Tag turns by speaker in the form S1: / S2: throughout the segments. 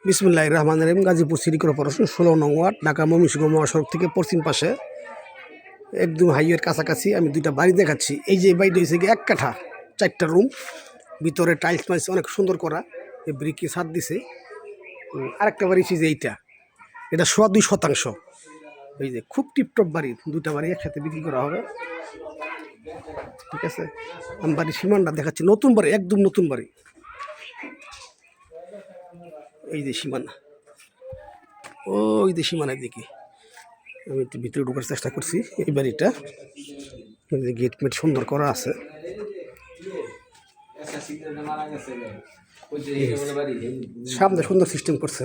S1: বিসমুল্লাহির রহমানির রহিম। Gazipur city corporation 16 নং word, Dhaka Mymensingh মহাসড়ক থেকে পশ্চিম পাশে একদম হাইওয়ের কাছাকাছি আমি দুইটা বাড়ি দেখাচ্ছি। এই যে বাড়িটা হয়েছে কি 1 কাঠা 4টা রুম, ভিতরে টাইলস মাইলস অনেক সুন্দর করা, এই ব্রিকে ছাদ দিছে। আরেকটা বাড়ি হচ্ছে যে এটা 2.5 শতাংশ। এই যে খুব টিপটপ বাড়ি, দুটা বাড়ি একসাথে বিক্রি করা হবে। ঠিক আছে, আমি বাড়ির সীমানটা দেখাচ্ছি। নতুন বাড়ি, একদম নতুন বাড়ি। এই যে সীমানা, ওই যে সীমানার দিকে আমি একটু ভিতরে ঢোকার চেষ্টা করছি। এই বাড়িটা গেট মেট সুন্দর করা আছে। সামনে সুন্দর সিস্টেম করছে।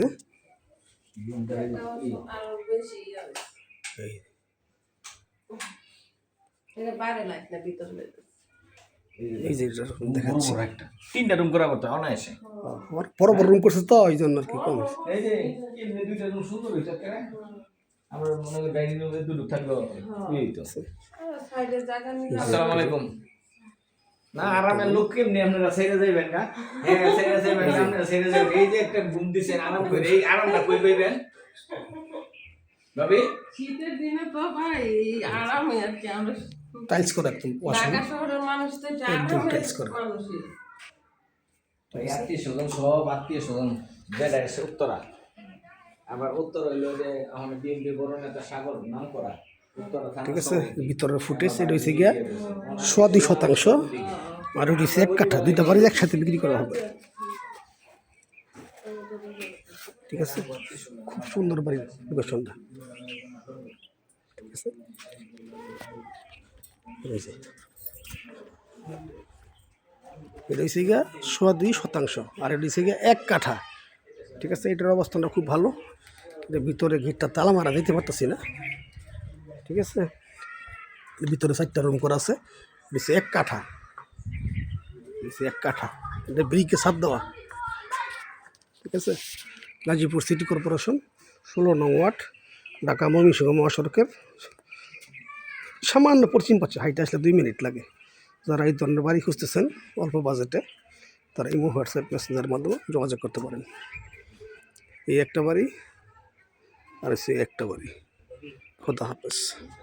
S1: এই যে দেখাচ্ছি,
S2: 3টা রুম করা করতে অনায়াসে।
S1: বড় বড় রুম করছে তো ওই জন্য আর কি কম।
S2: এই যে এমনি 2টা রুম সুন্দর হইছে কেন? আমরা মনে করি ডাইনিং রুমে দুটো থাকলো এই তো।
S3: সাইডে জায়গা নিয়ে।
S2: আসসালামু আলাইকুম। না আরামের লোক কেমনি আপনারা ছেড়ে যাবেন না? হ্যাঁ ছেড়ে যাবেন, আপনারা ছেড়ে যাবেন। এই যে একটা ঘুম দিছেন আরাম করে, এই আরামটা কই পাইবেন? ভাবি
S3: শীতের দিনে তো ভাই আরামে আর কি। আমরা
S1: টাইলস করা একদম
S3: ঢাকা শহরের মানুষ তো আরামে
S1: টাইলস করা।
S3: মানুষই।
S2: ভাই আত্মীয়-স্বজন সব আত্মীয়-স্বজন যেটা আছে উত্তরা। আবার উত্তর হইলো যে আমাদের বিএনপি বড় নেতা সাগর নাম করা।
S1: ঠিক আছে, ভিতরের ফুটেজ এটা হয়েছে গিয়া 2.5 শতাংশ, আর ওটা হচ্ছে 1 কাঠা। দুইটা বাড়ি একসাথে বিক্রি করা হবে। ঠিক আছে, খুব সুন্দর বাড়ি লোকেশনটা। ঠিক আছে, এটা হচ্ছে গিয়া 2.5 শতাংশ, আর এটা হচ্ছে গিয়া 1 কাঠা। ঠিক আছে, এটার অবস্থানটা খুব ভালো। ভিতরে গেটটা তালা মারা যেতে পারতেছি না। ঠিক আছে, ভিতরে 4টা রুম করা আছে। বেশি 1 কাঠা, বেশি 1 কাঠা। এটা ব্রিকে ছাদ দেওয়া। ঠিক আছে, গাজীপুর সিটি কর্পোরেশন 16 নং ওয়ার্ড, ঢাকা ময়মনসিংহ মহাসড়কের সামান্য পশ্চিম পাশে। হাইটে আসলে 2 মিনিট লাগে। যারা এই ধরনের বাড়ি খুঁজতেছেন অল্প বাজেটে, তারা ইমো, হোয়াটসঅ্যাপ, মেসেঞ্জারের মাধ্যমে যোগাযোগ করতে পারেন। এই একটা বাড়ি আর একটা বাড়ি। খোদা হাফেজ।